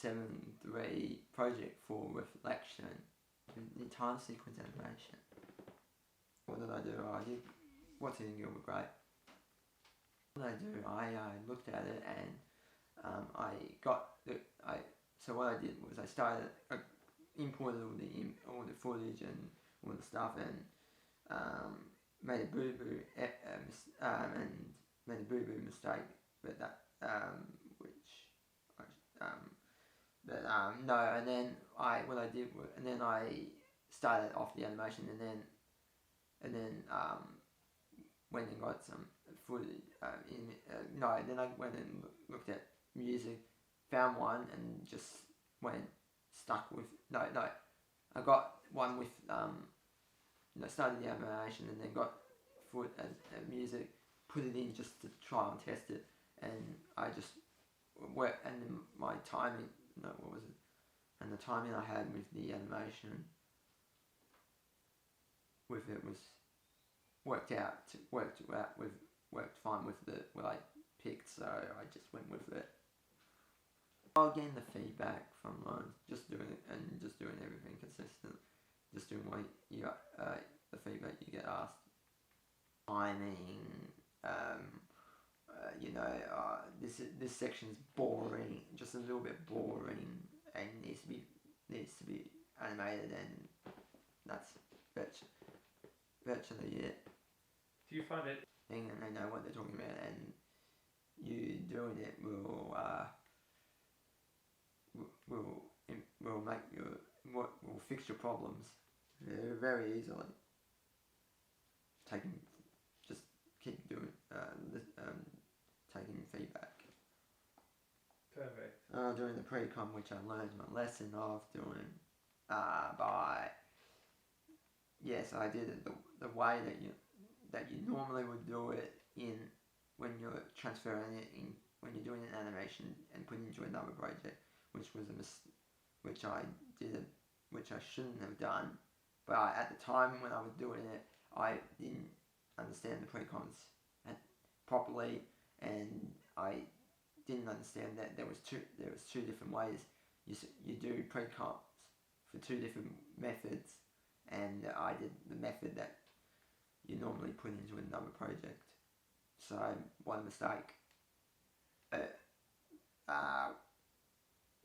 7.3 project for reflection, the time sequence animation. What did I do? I did what's in Gilbert Grape. What did I do? I looked at it and so what I did was I imported all the footage and all the stuff and made a boo-boo mistake, but no, and then I started off the animation and then went and got some footage. Then I went and looked at music, found one, and just stuck with. I got one with started the animation and then got music, put it in just to try and test it, and I just worked. And then my timing, and the timing I had with the animation with it was worked fine with what I picked, so I just went with it. Again, the feedback from just doing everything consistent, just doing what the feedback you get asked. Timing, this section's boring, just a little bit boring, and needs to be animated, and that's virtually it. Do you find it? And they know what they're talking about, and you doing it will fix your problems very easily. Keep doing taking feedback. Perfect. During the pre-com, which I learned my lesson of doing I did it the way that you normally would do it when you're transferring it in, when you're doing an animation and putting it into another project, which I shouldn't have done. But at the time when I was doing it, I didn't understand the pre-coms properly, and I didn't understand that there was two different ways you do pre-coms for two different methods, and I did the method that you normally put into another project. So one mistake.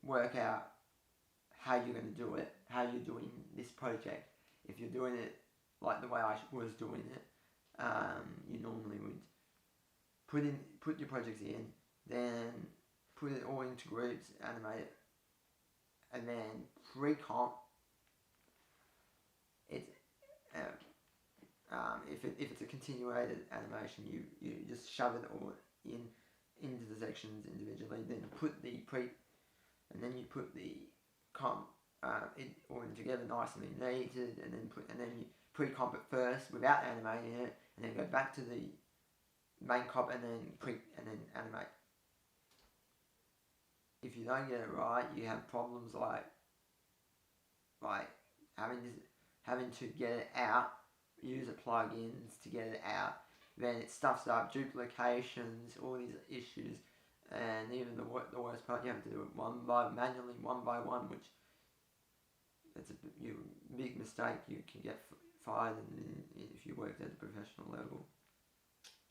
Work out how you're going to do it, how you're doing this project. If you're doing it like the way I was doing it, you normally would put your projects in, then put it all into groups, animate it, and then pre-comp it. If it's a continuated animation, you just shove it all into the sections individually. Then you put the comp it all in together nicely neated, and then you pre-comp it first without animating it, and then go back to the main comp and then animate. If you don't get it right, you have problems like having to get it out, use the plugins to get it out. Then it stuffs up duplications, all these issues, and even the worst part, you have to do it manually, one by one, which it's a big mistake. You can get fired if you worked at a professional level,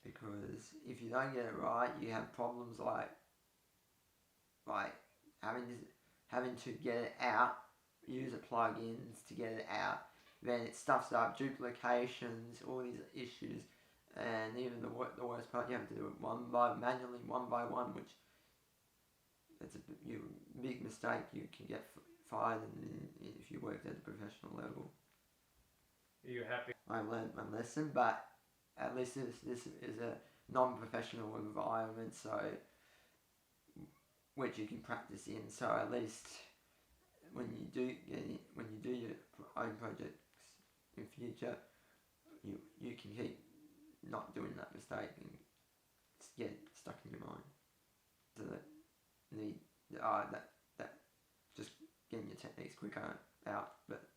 because if you don't get it right, you have problems like having to get it out, use the plugins to get it out. Then it stuffs up duplications, all these issues, and even the worst part, you have to do it manually, one by one, which it's a big mistake. You can get fired if you worked at a professional level. Are you happy? I learned my lesson, but at least this is a non-professional environment, so which you can practice in. So at least when you do your own projects in future, you can keep not doing that mistake and get it stuck in your mind. So that just getting your techniques quicker out, but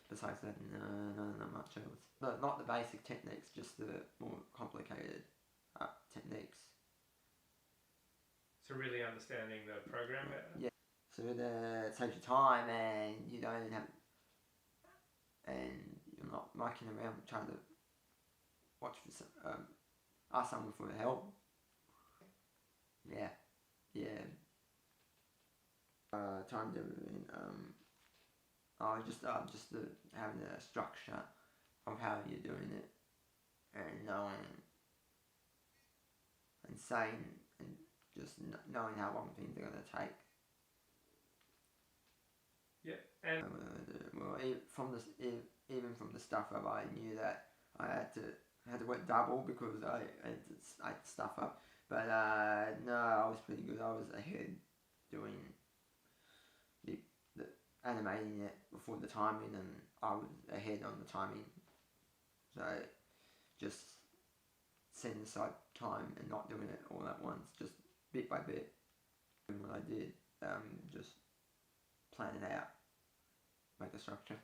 besides that, not much else. Not the basic techniques, just the more complicated techniques. So really understanding the program better? Yeah. So that saves you time, and you don't have, and you're not mucking around trying to watch for ask someone for help. Yeah, yeah. Time different. Just having a structure of how you're doing it, and knowing and saying and just knowing how long things are gonna take. Yeah, and Well, even from the stuff up, I knew that I had to work double because I had stuff up. But no, I was pretty good. I was ahead doing the animating it before the timing, and I was ahead on the timing. So just setting aside time and not doing it all at once, just bit by bit. And what I did, just plan it out, make a structure.